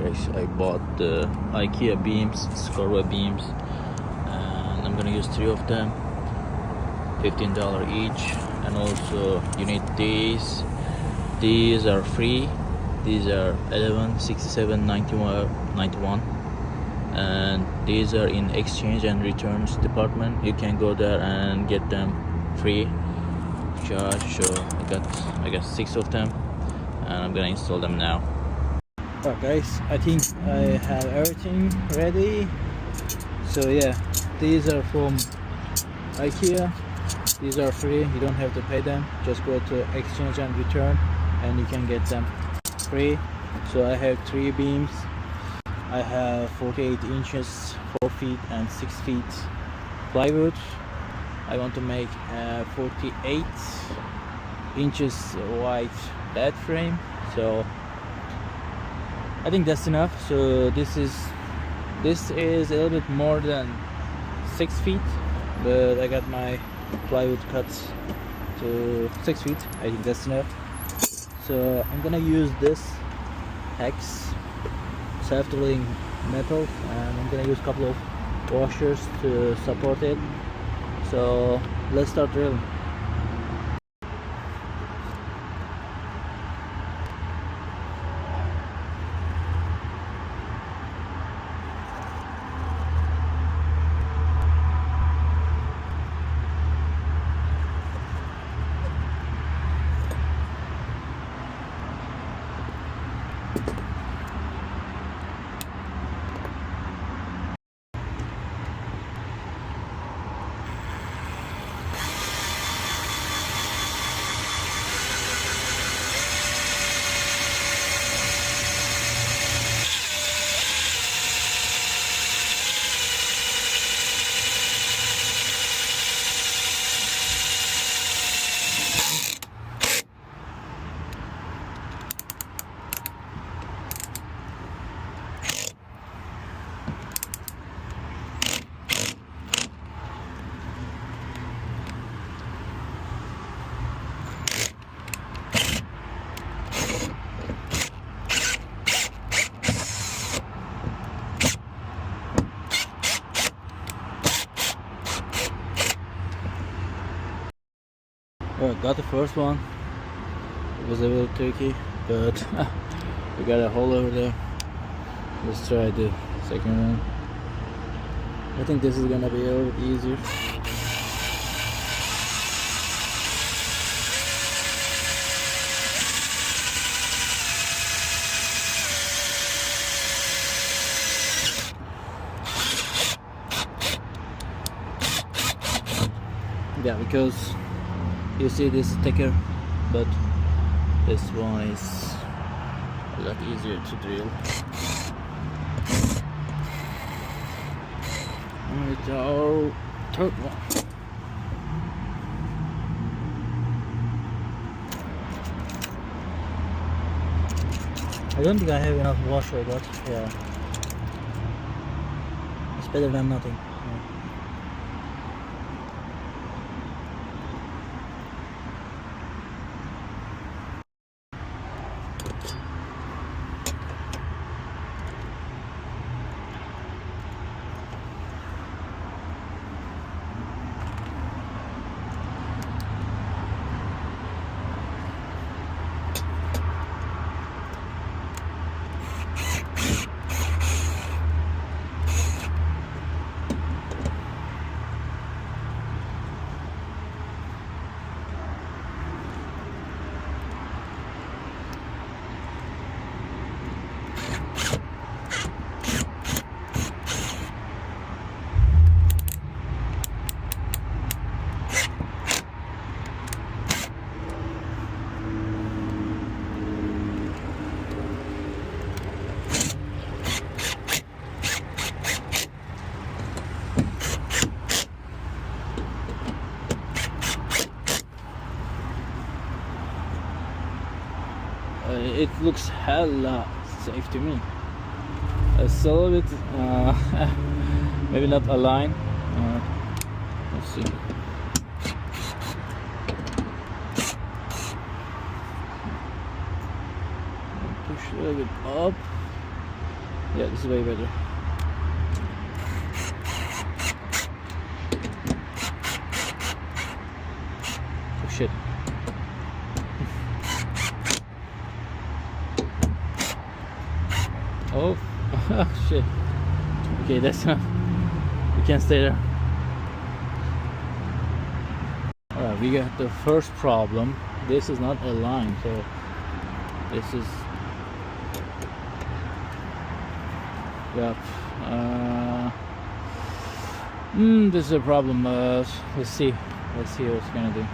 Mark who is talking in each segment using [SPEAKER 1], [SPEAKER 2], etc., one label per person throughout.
[SPEAKER 1] guys, I bought the IKEA beams, Skorva beams, and I'm gonna use 3 of them, $15 each. And also you need these are free. These are 1167.91, and these are in exchange and returns department. You can go there and get them free charge. So I got 6 of them, and I'm gonna install them now. Alright guys, I think I have everything ready. So yeah, these are from IKEA. These are free, you don't have to pay them. Just go to exchange and return and you can get them free. So I have 3 beams. I have 48 inches, 4 feet and 6 feet plywood. I want to make a 48 inches wide bed frame. So I think that's enough. So this is a little bit more than 6 feet, but I got my plywood cuts to 6 feet. I think that's enough. So I'm gonna use this hex self-drilling metal, and I'm gonna use a couple of washers to support it. So let's start drilling. Well, got the first one. It was a little tricky, but we got a hole over there. Let's try the second one. I think this is gonna be a little bit easier. Yeah, because you see this is thicker, but this one is a lot easier to drill. And it's our third one. I don't think I have enough washer, but yeah, it's better than nothing. It looks hella safe to me. It's a little bit maybe not aligned. Let's see. Push a little bit up. Yeah, this is way better. Oh shit. Oh, oh shit. Okay, that's enough. We can't stay there. Alright, we got the first problem. This is not aligned, so this is, yep. This is a problem. Let's see what it's gonna do.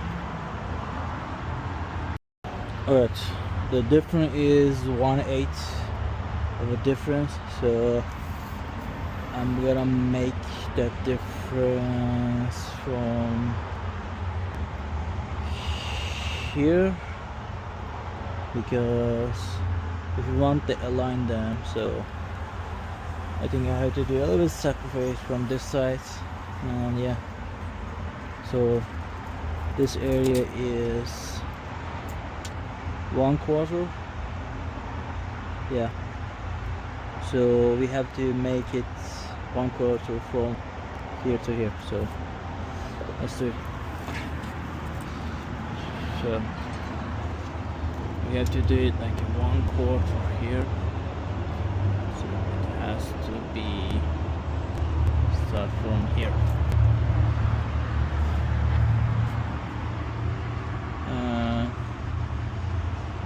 [SPEAKER 1] Alright, the difference is 1/8 of a difference, so I'm gonna make that difference from here, because if you want to align them, so I think I have to do a little sacrifice from this side. And yeah, so this area is 1/4. Yeah, so we have to make it 1/4 from here to here. So let's do it. So we have to do it like 1/4 here. So it has to be start from here.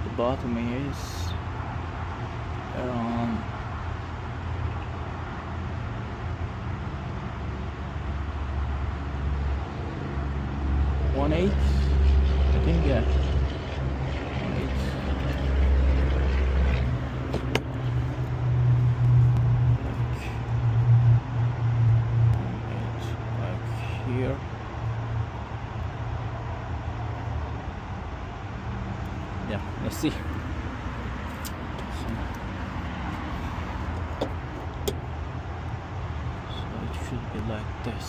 [SPEAKER 1] The bottom is around 1/8, I think, yeah. 1/8. Like here. Yeah, let's see. So it should be like this.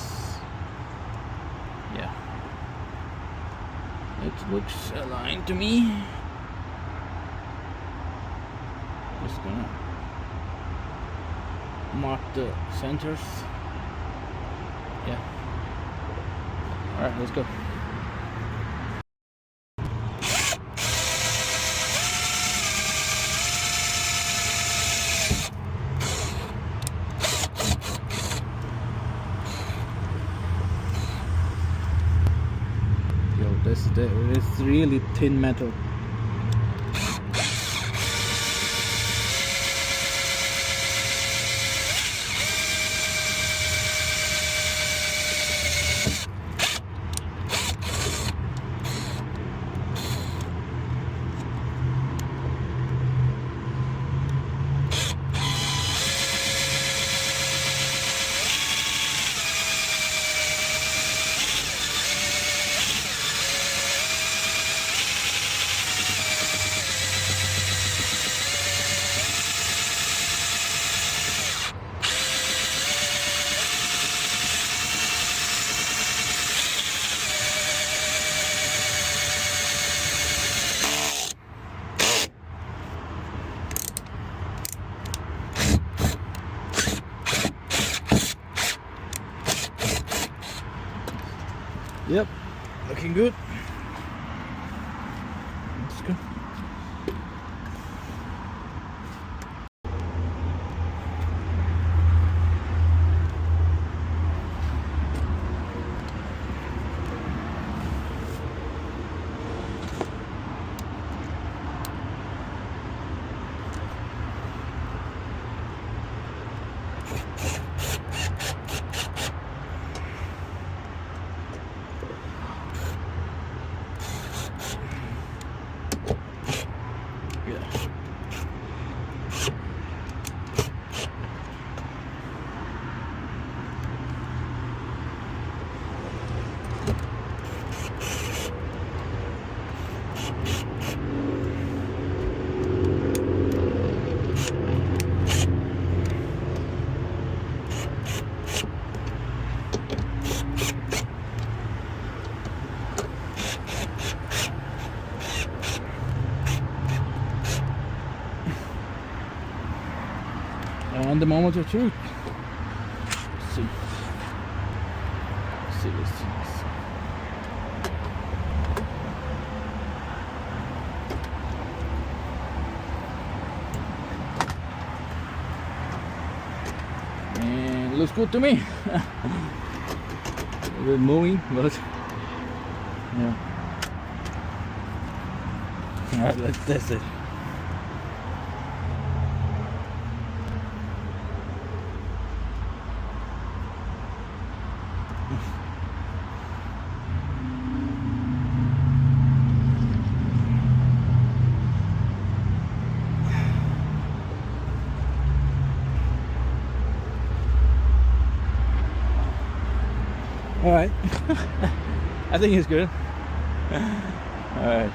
[SPEAKER 1] Yeah. It looks aligned to me. Just gonna mark the centers. Yeah. Alright, let's go. It's really thin metal. Yep, looking good. Let's go. And the moment of truth. Let's see. Let's see. And it looks good to me. A bit moving, but yeah. Alright, let's test it. Alright. I think it's good. Alright.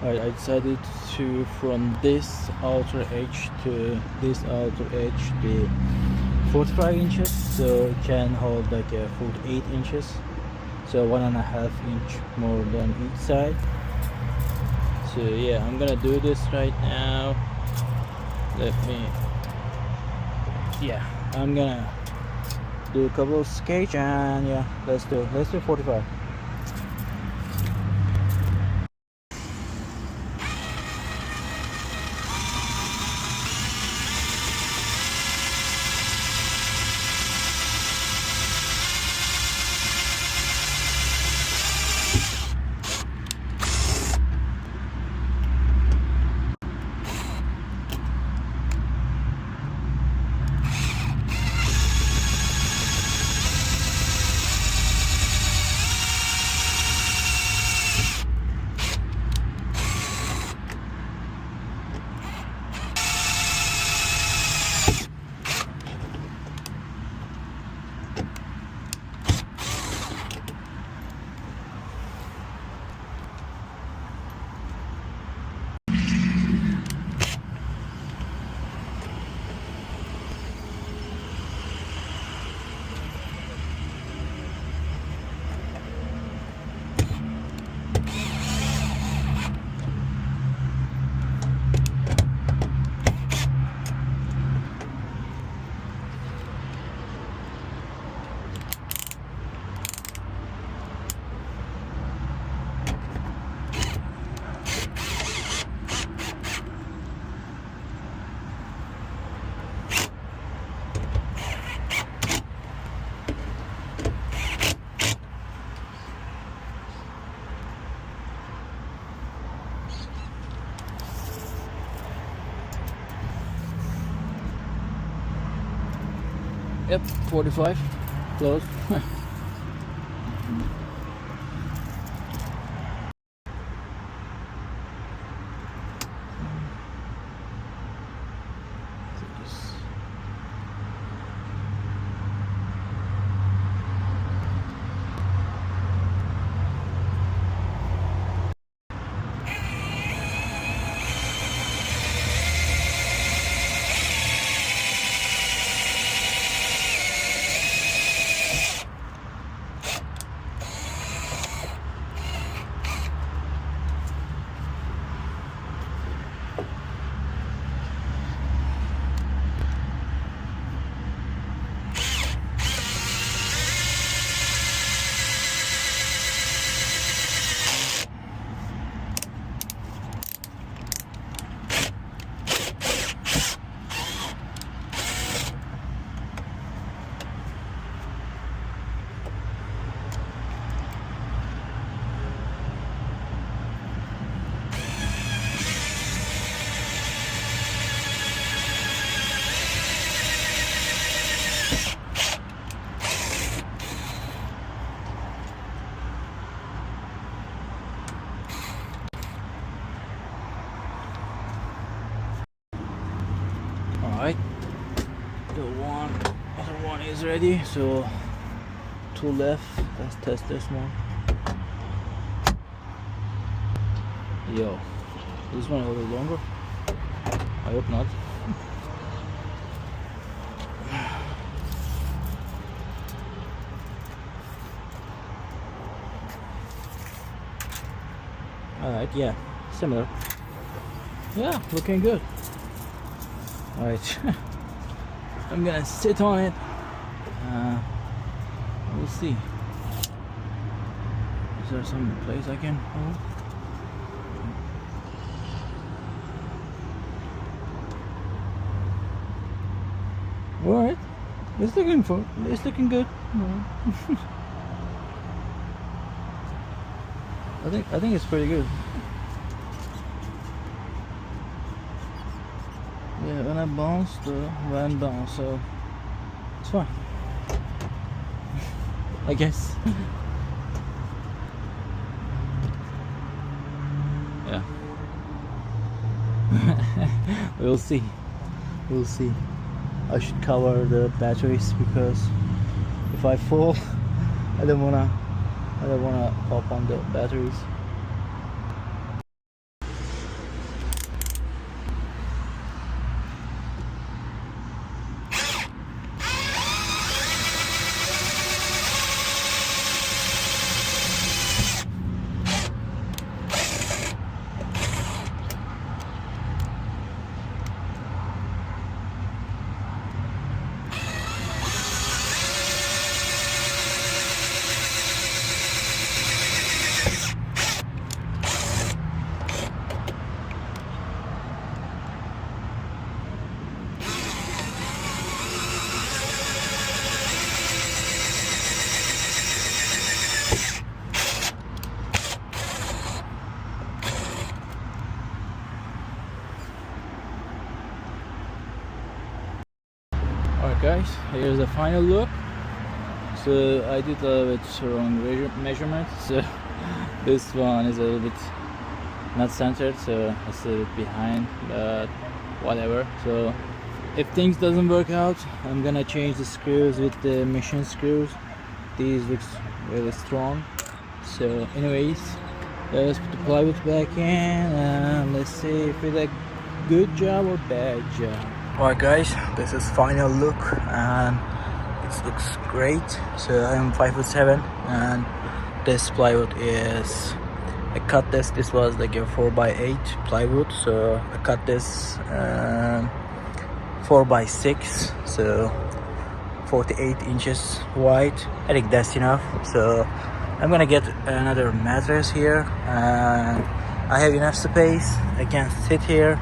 [SPEAKER 1] Alright, I decided to from this outer edge to this outer edge be 45 inches, so it can hold like a 48 inches, so 1.5 inch more than each side. So yeah, I'm gonna do this right now. I'm gonna do a couple of sketch, and yeah, let's do 45. Yep, 45, close. Alright, the other one is ready, so 2 left. Let's test this one. Yo, this one a little longer. I hope not. Alright, yeah, similar. Yeah, looking good. Alright. I'm gonna sit on it. We'll see. Is there some place I can hold? Alright. It's looking good. I think it's pretty good. Yeah, when I bounce, the van bounce, so it's fine. I guess. Yeah. We'll see. We'll see. I should cover the batteries because if I fall, I don't wanna pop on the batteries. Alright guys, here's the final look. So I did a little bit wrong measurement, so this one is a little bit not centered, so it's a little bit behind, but whatever. So if things doesn't work out, I'm gonna change the screws with the machine screws. These looks really strong. So anyways, let's put the plywood back in and let's see if it's a good job or bad job. Alright guys, this is final look and it looks great. So I'm 5'7" and this plywood is, I cut this was like a 4x8 plywood, so I cut this 4x6, so 48 inches wide. I think that's enough. So I'm gonna get another mattress here and I have enough space. I can sit here.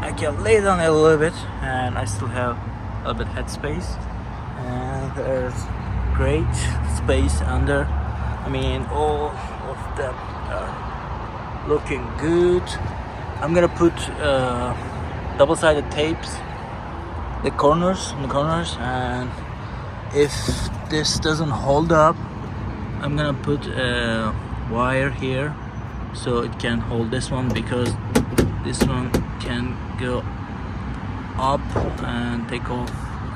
[SPEAKER 1] I can lay down a little bit and I still have a little bit head space, and there's great space under. I mean, all of them are looking good. I'm gonna put double-sided tapes in the corners, and if this doesn't hold up, I'm gonna put a wire here so it can hold this one, because this one can go up and take off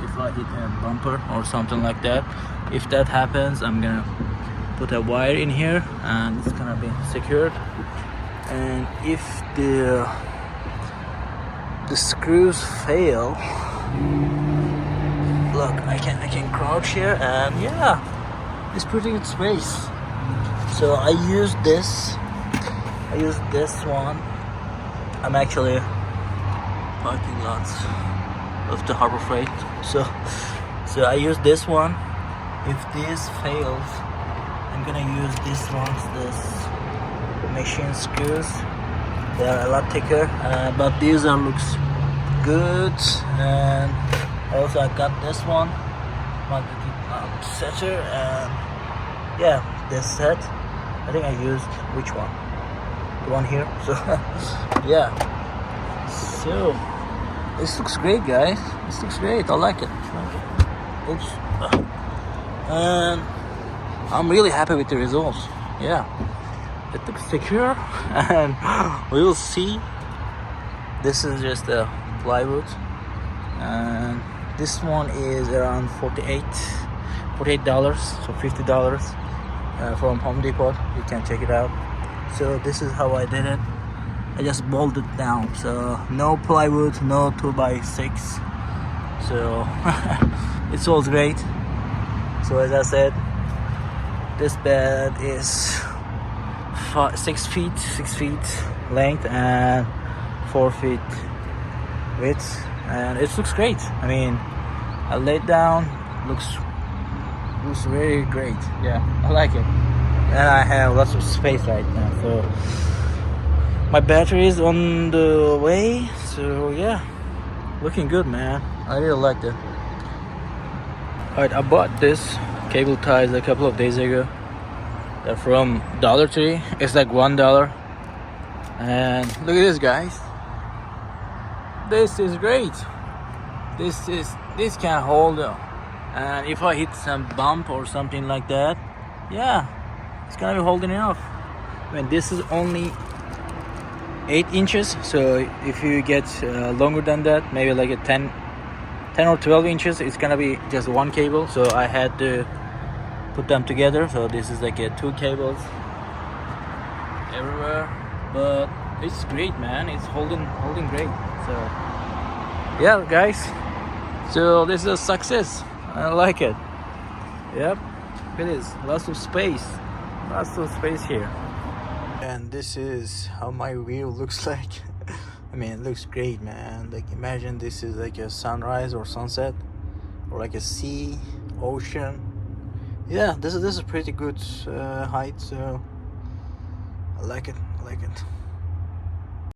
[SPEAKER 1] if I hit a bumper or something like that. If that happens, I'm gonna put a wire in here and it's gonna be secured. And if the screws fail, look, I can crouch here and yeah, it's pretty good space. So I use this one. I'm actually parking lots of the Harbor Freight, so I use this one. If this fails, I'm gonna use this machine screws. They are a lot thicker, but these looks good. And also I got this one, setter, and yeah, this set. I think I used which one? The one here. So yeah, so this looks great, guys. This looks great. I like it. Oops. And I'm really happy with the results. Yeah, it looks secure, and we'll see. This is just a plywood, and this one is around $48, so $50 from Home Depot. You can check it out. So this is how I did it. I just bolted down, so no plywood, no 2x6. So it's all great. So as I said, this bed is 6 feet length and 4 feet width, and it looks great. I mean, I laid down, looks very great. Yeah, I like it. And I have lots of space right now, so my battery is on the way, so yeah, looking good, man. I really like it. Alright, I bought this cable ties a couple of days ago. They're from Dollar Tree. It's like $1. And look at this, guys. This is great. This can hold up. And if I hit some bump or something like that, yeah, it's gonna be holding enough. I mean, this is only 8 inches, so if you get longer than that, maybe like a 10 or 12 inches, it's gonna be just one cable. So I had to put them together, so this is like two cables everywhere, but it's great, man. It's holding great. So yeah, guys, so this is a success. I like it. Yep, it is. Lots of space here. And this is how my view looks like. I mean, it looks great, man. Like, imagine this is like a sunrise or sunset, or like a sea, ocean. Yeah, this is pretty good height, so I like it.